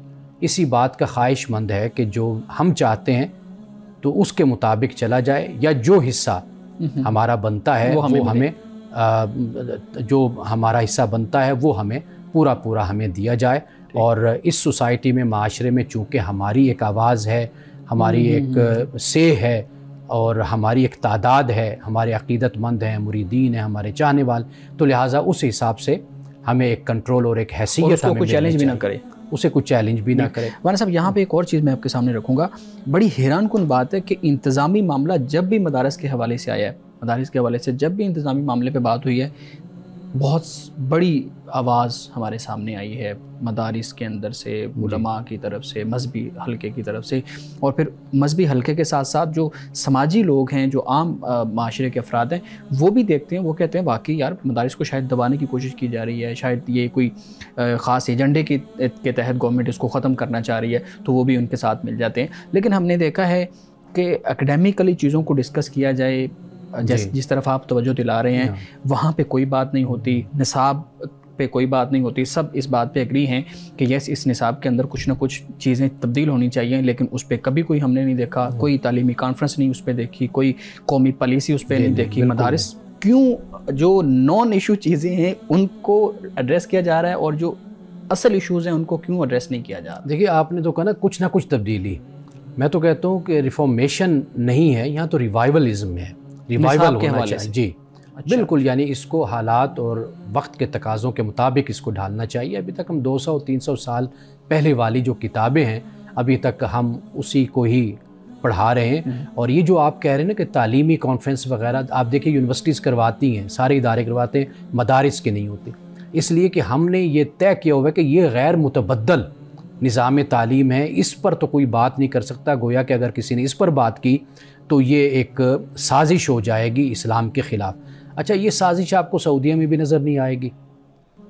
اسی بات کا خواہش مند ہے کہ جو ہم چاہتے ہیں تو اس کے مطابق چلا جائے، یا جو حصہ ہمارا بنتا ہے وہ ہمیں جو ہمارا حصہ بنتا ہے وہ ہمیں پورا ہمیں دیا جائے. اور اس سوسائٹی میں، معاشرے میں، چونکہ ہماری ایک آواز ہے، ہماری ایک سے ہے اور ہماری ایک تعداد ہے، ہمارے عقیدت مند ہیں، مریدین ہیں، ہمارے چاہنے والے، تو لہٰذا اس حساب سے ہمیں ایک کنٹرول اور ایک حیثیت ہمیں چیلنج بھی نہ کرے، اسے کچھ چیلنج بھی نہ کرے. مولانا صاحب یہاں پہ ایک اور چیز میں آپ کے سامنے رکھوں گا. بڑی حیران کن بات ہے کہ انتظامی معاملہ جب بھی مدارس کے حوالے سے آیا ہے، مدارس کے حوالے سے جب بھی انتظامی معاملے پہ بات ہوئی ہے، بہت بڑی آواز ہمارے سامنے آئی ہے مدارس کے اندر سے، علماء کی طرف سے، مذہبی حلقے کی طرف سے، اور پھر مذہبی حلقے کے ساتھ ساتھ جو سماجی لوگ ہیں، جو عام معاشرے کے افراد ہیں، وہ بھی دیکھتے ہیں، وہ کہتے ہیں واقعی یار مدارس کو شاید دبانے کی کوشش کی جا رہی ہے، شاید یہ کوئی خاص ایجنڈے کے تحت گورنمنٹ اس کو ختم کرنا چاہ رہی ہے، تو وہ بھی ان کے ساتھ مل جاتے ہیں. لیکن ہم نے دیکھا ہے کہ اکیڈیمکلی چیزوں کو ڈسکس کیا جائے، جس طرف آپ توجہ دلا رہے ہیں، وہاں پہ کوئی بات نہیں ہوتی، نصاب پہ کوئی بات نہیں ہوتی. سب اس بات پہ ایگری ہیں کہ یس اس نصاب کے اندر کچھ نہ کچھ چیزیں تبدیل ہونی چاہیے، لیکن اس پہ کبھی کوئی ہم نے نہیں دیکھا، کوئی تعلیمی کانفرنس نہیں اس پہ دیکھی، کوئی قومی پالیسی اس پہ نہیں دیکھی. مدارس کیوں جو نان ایشو چیزیں ہیں ان کو ایڈریس کیا جا رہا ہے، اور جو اصل ایشوز ہیں ان کو کیوں ایڈریس نہیں کیا جا رہا؟ دیکھیے آپ نے تو کہا نا کچھ نہ کچھ تبدیلی. میں تو کہتا ہوں کہ ریفارمیشن نہیں ہے یہاں، تو ریوائولزم ہے، ریوائول ہونا چاہیے. جی بالکل، یعنی اس کو حالات اور وقت کے تقاضوں کے مطابق اس کو ڈھالنا چاہیے. ابھی تک ہم 200-300 سال پہلے والی جو کتابیں ہیں ابھی تک ہم اسی کو ہی پڑھا رہے ہیں. اور یہ جو آپ کہہ رہے ہیں نا کہ تعلیمی کانفرنس وغیرہ، آپ دیکھیں یونیورسٹیز کرواتی ہیں، سارے ادارے کرواتے ہیں، مدارس کے نہیں ہوتے. اس لیے کہ ہم نے یہ طے کیا ہوا ہے کہ یہ غیر متبدل نظام تعلیم ہے، اس پر تو کوئی بات نہیں کر سکتا. گویا کہ اگر کسی نے اس پر بات کی تو یہ ایک سازش ہو جائے گی اسلام کے خلاف. اچھا، یہ سازش آپ کو سعودیہ میں بھی نظر نہیں آئے گی،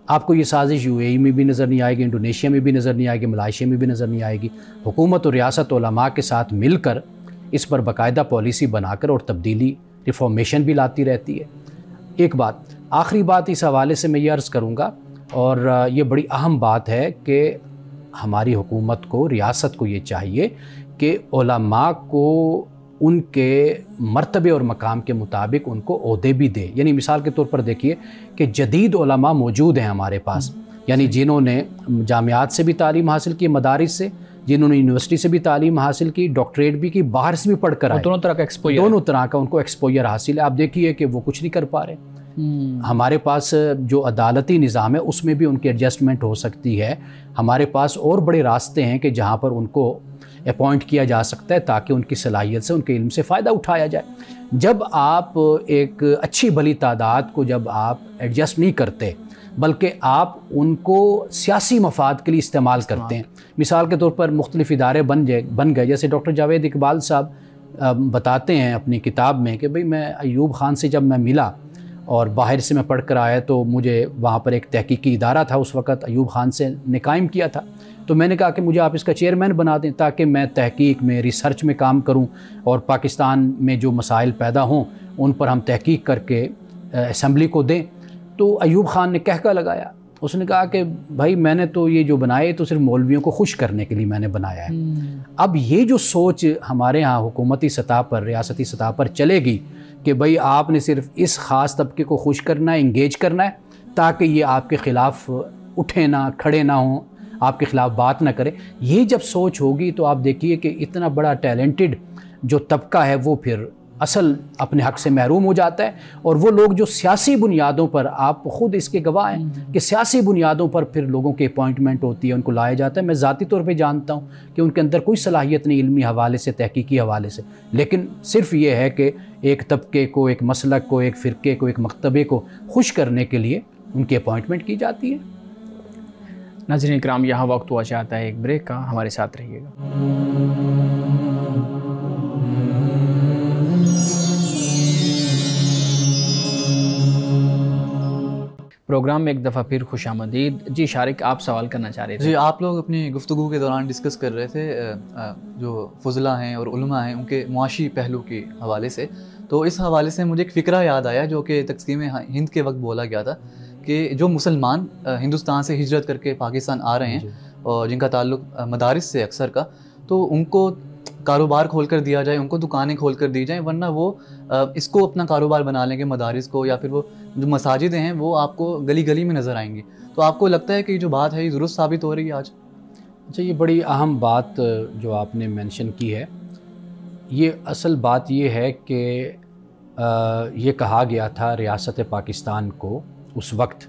آپ کو یہ سازش UAE میں بھی نظر نہیں آئے گی، انڈونیشیا میں بھی نظر نہیں آئے گی، ملائیشیا میں بھی نظر نہیں آئے گی. حکومت اور ریاست علماء کے ساتھ مل کر اس پر باقاعدہ پالیسی بنا کر اور تبدیلی، ریفارمیشن بھی لاتی رہتی ہے. ایک بات، آخری بات اس حوالے سے میں یہ عرض کروں گا، اور یہ بڑی اہم بات ہے کہ ہماری حکومت کو، ریاست کو یہ چاہیے کہ علماء کو ان کے مرتبے اور مقام کے مطابق ان کو عہدے بھی دے. یعنی مثال کے طور پر دیکھیے کہ جدید علماء موجود ہیں ہمارے پاس، یعنی جنہوں نے جامعات سے بھی تعلیم حاصل کی، مدارس سے، جنہوں نے یونیورسٹی سے بھی تعلیم حاصل کی، ڈاکٹریٹ بھی کی، باہر سے بھی پڑھ کر آئے، دونوں طرح کا ایکسپوئر، دونوں طرح کا ان کو ایکسپوئر حاصل ہے. آپ دیکھیے کہ وہ کچھ نہیں کر پا رہے. ہمارے پاس جو عدالتی نظام ہے اس میں بھی ان کی ایڈجسٹمنٹ ہو سکتی ہے. ہمارے پاس اور بڑے راستے ہیں کہ جہاں پر ان کو اپوائنٹ کیا جا سکتا ہے تاکہ ان کی صلاحیت سے، ان کے علم سے فائدہ اٹھایا جائے. جب آپ ایک اچھی بھلی تعداد کو جب آپ ایڈجسٹ نہیں کرتے بلکہ آپ ان کو سیاسی مفاد کے لیے استعمال کرتے ہیں، مثال کے طور پر مختلف ادارے بن گئے. جیسے ڈاکٹر جاوید اقبال صاحب بتاتے ہیں اپنی کتاب میں کہ بھئی میں ایوب خان سے جب میں ملا اور باہر سے میں پڑھ کر آیا تو مجھے وہاں پر ایک تحقیقی ادارہ تھا اس وقت ایوب خان سے نے قائم کیا تھا، تو میں نے کہا کہ مجھے آپ اس کا چیئرمین بنا دیں تاکہ میں تحقیق میں، ریسرچ میں کام کروں اور پاکستان میں جو مسائل پیدا ہوں ان پر ہم تحقیق کر کے اسمبلی کو دیں. تو ایوب خان نے کہکا لگایا، اس نے کہا کہ بھائی میں نے تو یہ جو بنائے تو صرف مولویوں کو خوش کرنے کے لیے میں نے بنایا ہے. اب یہ جو سوچ ہمارے ہاں حکومتی سطح پر، ریاستی سطح پر چلے گی کہ بھئی آپ نے صرف اس خاص طبقے کو خوش کرنا ہے، انگیج کرنا ہے تاکہ یہ آپ کے خلاف اٹھے نہ، کھڑے نہ ہوں، آپ کے خلاف بات نہ کرے، یہ جب سوچ ہوگی تو آپ دیکھیے کہ اتنا بڑا ٹیلنٹڈ جو طبقہ ہے وہ پھر اصل اپنے حق سے محروم ہو جاتا ہے. اور وہ لوگ جو سیاسی بنیادوں پر، آپ خود اس کے گواہ ہیں کہ سیاسی بنیادوں پر پھر لوگوں کی اپوائنٹمنٹ ہوتی ہے، ان کو لایا جاتا ہے. میں ذاتی طور پہ جانتا ہوں کہ ان کے اندر کوئی صلاحیت نہیں علمی حوالے سے، تحقیقی حوالے سے، لیکن صرف یہ ہے کہ ایک طبقے کو، ایک مسلک کو، ایک فرقے کو، ایک مکتبے کو خوش کرنے کے لیے ان کی اپوائنٹمنٹ کی جاتی ہے. ناظرین کرام، یہاں وقت ہوا چاہتا ہے ایک بریک کا، ہمارے ساتھ رہیے گا. پروگرام میں ایک دفعہ پھر خوش آمدید. جی شارق، آپ سوال کرنا چاہ رہے تھے. جی، آپ لوگ اپنی گفتگو کے دوران ڈسکس کر رہے تھے جو فضلاء ہیں اور علماء ہیں ان کے معاشی پہلو کے حوالے سے. تو اس حوالے سے مجھے ایک فقرہ یاد آیا جو کہ تقسیم ہند کے وقت بولا گیا تھا کہ جو مسلمان ہندوستان سے ہجرت کر کے پاکستان آ رہے ہیں اور جن کا تعلق مدارس سے اکثر کا، تو ان کو کاروبار کھول کر دیا جائے، ان کو دکانیں کھول کر دی جائیں، ورنہ وہ اس کو اپنا کاروبار بنا لیں گے مدارس کو، یا پھر وہ جو مساجد ہیں وہ آپ کو گلی گلی میں نظر آئیں گی. تو آپ کو لگتا ہے کہ یہ جو بات ہے یہ درست ثابت ہو رہی ہے آج؟ اچھا، یہ بڑی اہم بات جو آپ نے مینشن کی ہے. یہ اصل بات یہ ہے کہ یہ کہا گیا تھا ریاست پاکستان کو اس وقت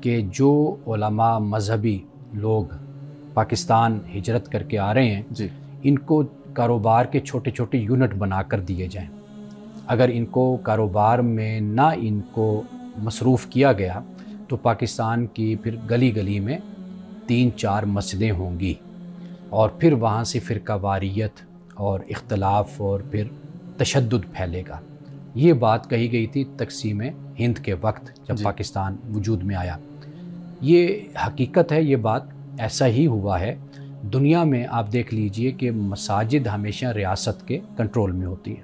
کہ جو علماء مذہبی لوگ پاکستان ہجرت کر کے آ رہے ہیں جی، ان کو کاروبار کے چھوٹے چھوٹے یونٹ بنا کر دیے جائیں. اگر ان کو کاروبار میں نہ ان کو مصروف کیا گیا تو پاکستان کی پھر گلی گلی میں 3-4 مسجدیں ہوں گی اور پھر وہاں سے فرقہ واریت اور اختلاف اور پھر تشدد پھیلے گا. یہ بات کہی گئی تھی تقسیم ہند کے وقت جب پاکستان وجود میں آیا. یہ حقیقت ہے، یہ بات ایسا ہی ہوا ہے. دنیا میں آپ دیکھ لیجئے کہ مساجد ہمیشہ ریاست کے کنٹرول میں ہوتی ہے.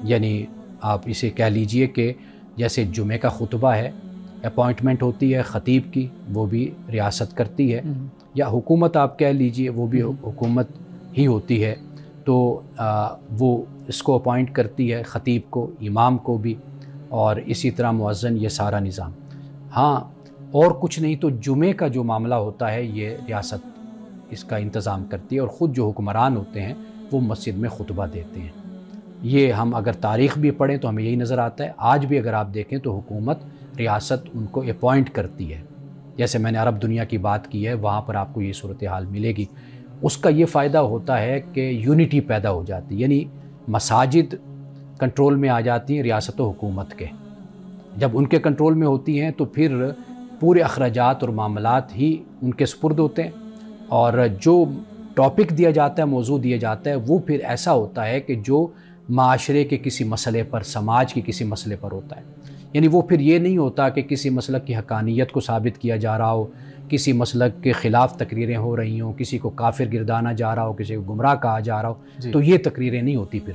یعنی آپ اسے کہہ لیجئے کہ جیسے جمعہ کا خطبہ ہے، اپوائنٹمنٹ ہوتی ہے خطیب کی، وہ بھی ریاست کرتی ہے، یا حکومت آپ کہہ لیجئے وہ بھی حکومت ہی ہوتی ہے، تو وہ اس کو اپوائنٹ کرتی ہے، خطیب کو، امام کو بھی، اور اسی طرح مؤذن، یہ سارا نظام. ہاں، اور کچھ نہیں تو جمعے کا جو معاملہ ہوتا ہے یہ ریاست اس کا انتظام کرتی ہے، اور خود جو حکمران ہوتے ہیں وہ مسجد میں خطبہ دیتے ہیں. یہ ہم اگر تاریخ بھی پڑھیں تو ہمیں یہی نظر آتا ہے. آج بھی اگر آپ دیکھیں تو حکومت، ریاست ان کو اپوائنٹ کرتی ہے. جیسے میں نے عرب دنیا کی بات کی ہے، وہاں پر آپ کو یہ صورتحال ملے گی. اس کا یہ فائدہ ہوتا ہے کہ یونٹی پیدا ہو جاتی ہے، یعنی مساجد کنٹرول میں آ جاتی ہیں ریاست و حکومت کے. جب ان کے کنٹرول میں ہوتی ہیں تو پھر پورے اخراجات اور معاملات ہی ان کے سپرد ہوتے ہیں، اور جو ٹاپک دیا جاتا ہے، موضوع دیا جاتا ہے، وہ پھر ایسا ہوتا ہے کہ جو معاشرے کے کسی مسئلے پر، سماج کے کسی مسئلے پر ہوتا ہے. یعنی وہ پھر یہ نہیں ہوتا کہ کسی مسلک کی حقانیت کو ثابت کیا جا رہا ہو، کسی مسلک کے خلاف تقریریں ہو رہی ہوں، کسی کو کافر گردانا جا رہا ہو، کسی کو گمراہ کہا جا رہا ہو. تو یہ تقریریں نہیں ہوتی پھر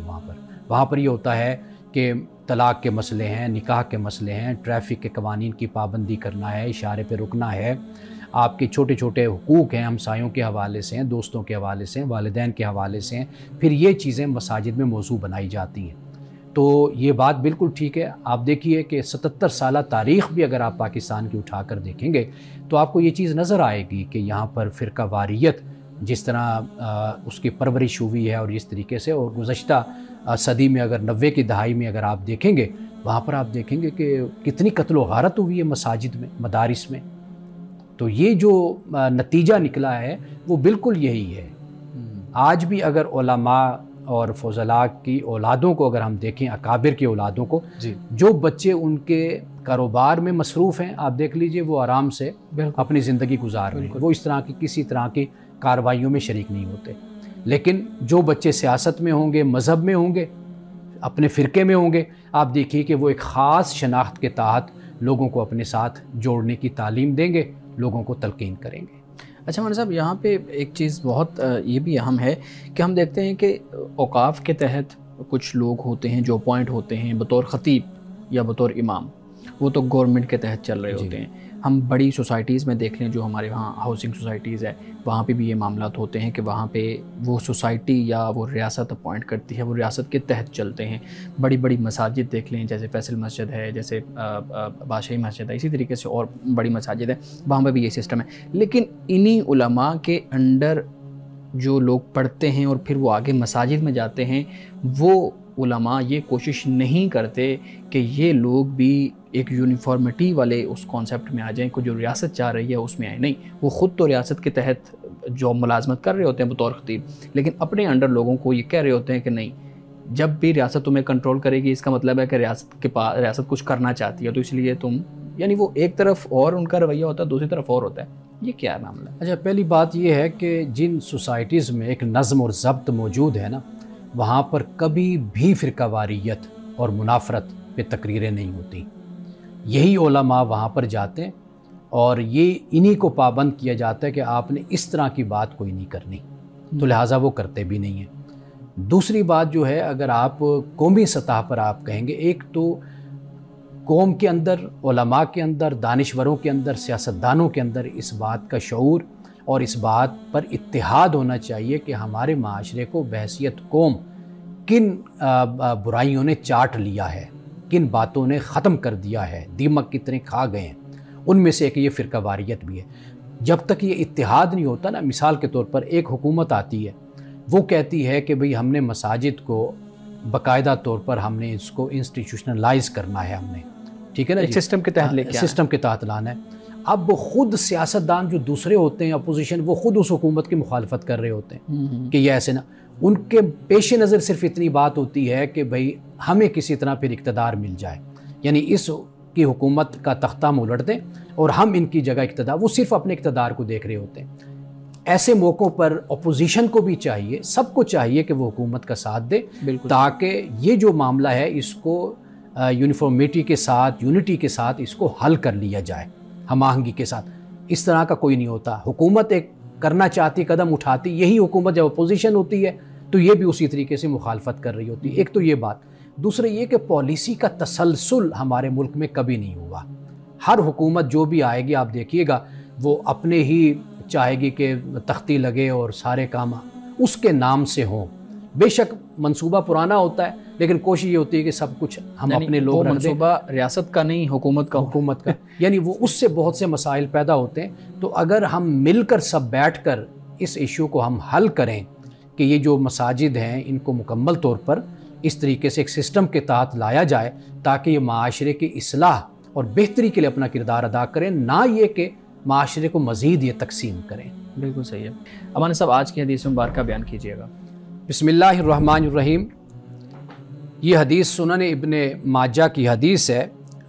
وہاں پر یہ ہوتا ہے کہ طلاق کے مسئلے ہیں، نکاح کے مسئلے ہیں، ٹریفک کے قوانین کی پابندی کرنا ہے، اشارے پہ رکنا ہے، آپ کے چھوٹے چھوٹے حقوق ہیں، ہمسایوں کے حوالے سے ہیں، دوستوں کے حوالے سے ہیں، والدین کے حوالے سے ہیں. پھر یہ چیزیں مساجد میں موضوع بنائی جاتی ہیں. تو یہ بات بالکل ٹھیک ہے. آپ دیکھیے کہ 77 سالہ تاریخ بھی اگر آپ پاکستان کی اٹھا کر دیکھیں گے تو آپ کو یہ چیز نظر آئے گی کہ یہاں پر فرقہ واریت جس طرح اس کی پرورش ہوئی ہے اور جس طریقے سے، اور گزشتہ صدی میں اگر 90 کی دہائی میں اگر آپ دیکھیں گے، وہاں پر آپ دیکھیں گے کہ کتنی قتل و غارت ہوئی ہے مساجد میں، مدارس میں. تو یہ جو نتیجہ نکلا ہے وہ بالکل یہی ہے. آج بھی اگر علماء اور فضلاء کی اولادوں کو اگر ہم دیکھیں، اکابر کی اولادوں کو، جو بچے ان کے کاروبار میں مصروف ہیں، آپ دیکھ لیجئے وہ آرام سے اپنی زندگی گزار رہے ہیں، وہ اس طرح کی کسی طرح کی کارروائیوں میں شریک نہیں ہوتے. لیکن جو بچے سیاست میں ہوں گے، مذہب میں ہوں گے، اپنے فرقے میں ہوں گے، آپ دیکھیے کہ وہ ایک خاص شناخت کے تحت لوگوں کو اپنے ساتھ جوڑنے کی تعلیم دیں گے، لوگوں کو تلقین کریں گے. اچھا مولانا صاحب، یہاں پہ ایک چیز بہت یہ بھی اہم ہے کہ ہم دیکھتے ہیں کہ اوقاف کے تحت کچھ لوگ ہوتے ہیں جو اپوائنٹ ہوتے ہیں بطور خطیب یا بطور امام، وہ تو گورنمنٹ کے تحت چل رہے ہوتے ہیں. ہم بڑی سوسائٹیز میں دیکھ لیں، جو ہمارے وہاں ہاؤسنگ سوسائٹیز ہے، وہاں پہ بھی یہ معاملات ہوتے ہیں کہ وہاں پہ وہ سوسائٹی یا وہ ریاست اپوائنٹ کرتی ہے، وہ ریاست کے تحت چلتے ہیں. بڑی بڑی مساجد دیکھ لیں، جیسے فیصل مسجد ہے، جیسے بادشاہی مسجد ہے، اسی طریقے سے اور بڑی مساجد ہے، وہاں پہ بھی یہ سسٹم ہے. لیکن انہی علماء کے انڈر جو لوگ پڑھتے ہیں اور پھر وہ آگے مساجد میں جاتے ہیں، وہ علماء یہ کوشش نہیں کرتے کہ یہ لوگ بھی ایک یونیفارمٹی والے اس کانسیپٹ میں آ جائیں کہ جو ریاست چاہ رہی ہے اس میں آئے. نہیں، وہ خود تو ریاست کے تحت جو ملازمت کر رہے ہوتے ہیں بطور خطیب، لیکن اپنے انڈر لوگوں کو یہ کہہ رہے ہوتے ہیں کہ نہیں، جب بھی ریاست تمہیں کنٹرول کرے گی اس کا مطلب ہے کہ ریاست کچھ کرنا چاہتی ہے، تو اس لیے تم، یعنی وہ ایک طرف اور ان کا رویہ ہوتا ہے، دوسری طرف اور ہوتا ہے. یہ کیا ہے معاملہ؟ اچھا، پہلی بات یہ ہے کہ جن سوسائٹیز میں ایک نظم اور ضبط موجود ہے نا، وہاں پر کبھی بھی فرقہ واریت اور منافرت پہ تقریریں نہیں ہوتی. یہی علماء وہاں پر جاتے ہیں اور یہ انہی کو پابند کیا جاتا ہے کہ آپ نے اس طرح کی بات کوئی نہیں کرنی، تو لہٰذا وہ کرتے بھی نہیں ہیں. دوسری بات جو ہے، اگر آپ قومی سطح پر آپ کہیں گے، ایک تو قوم کے اندر، علماء کے اندر، دانشوروں کے اندر، سیاستدانوں کے اندر اس بات کا شعور اور اس بات پر اتحاد ہونا چاہیے کہ ہمارے معاشرے کو بحیثیت قوم کن برائیوں نے چاٹ لیا ہے، کن باتوں نے ختم کر دیا ہے، دیمک کتنے کھا گئے ہیں. ان میں سے ایک یہ فرقہ واریت بھی ہے. جب تک یہ اتحاد نہیں ہوتا نا، مثال کے طور پر ایک حکومت آتی ہے، وہ کہتی ہے کہ بھئی ہم نے مساجد کو باقاعدہ طور پر ہم نے اس کو انسٹیٹیوشنلائز کرنا ہے، ہم نے، ٹھیک ہے نا، سسٹم کے تحت لے کے سسٹم کے تحت لانا ہے. اب خود سیاستدان جو دوسرے ہوتے ہیں اپوزیشن، وہ خود اس حکومت کی مخالفت کر رہے ہوتے ہیں کہ یہ ایسے نہ، ان کے پیش نظر صرف اتنی بات ہوتی ہے کہ بھئی ہمیں کسی طرح پھر اقتدار مل جائے، یعنی اس کی حکومت کا تختہ ہم الٹ دیں اور ہم ان کی جگہ اقتدار، وہ صرف اپنے اقتدار کو دیکھ رہے ہوتے ہیں. ایسے موقعوں پر اپوزیشن کو بھی چاہیے، سب کو چاہیے کہ وہ حکومت کا ساتھ دے، تاکہ یہ جو معاملہ ہے اس کو یونیفارمٹی کے ساتھ، یونٹی کے ساتھ اس کو حل کر لیا جائے، ہم آہنگی کے ساتھ. اس طرح کا کوئی نہیں ہوتا. حکومت ایک کرنا چاہتی، قدم اٹھاتی، یہی حکومت جب اپوزیشن ہوتی ہے تو یہ بھی اسی طریقے سے مخالفت کر رہی ہوتی ہے. ایک تو یہ بات. دوسرا یہ کہ پالیسی کا تسلسل ہمارے ملک میں کبھی نہیں ہوا. ہر حکومت جو بھی آئے گی آپ دیکھیے گا وہ اپنے ہی چاہے گی کہ تختی لگے اور سارے کام اس کے نام سے ہوں. بے شک منصوبہ پرانا ہوتا ہے لیکن کوشش یہ ہوتی ہے کہ سب کچھ ہم اپنے لوگ رکھ دیں. منصوبہ ریاست کا نہیں، حکومت کا یعنی وہ اس سے بہت سے مسائل پیدا ہوتے ہیں. تو اگر ہم مل کر سب بیٹھ کر اس ایشو کو ہم حل کریں کہ یہ جو مساجد ہیں ان کو مکمل طور پر اس طریقے سے ایک سسٹم کے تحت لایا جائے تاکہ یہ معاشرے کی اصلاح اور بہتری کے لیے اپنا کردار ادا کریں، نہ یہ کہ معاشرے کو مزید یہ تقسیم کریں. بالکل صحیح ہے. امان صاحب آج کی حدیث مبارکہ بیان کیجیے گا. بسم اللہ الرحمن الرحیم. یہ حدیث سنن ابن ماجہ کی حدیث ہے.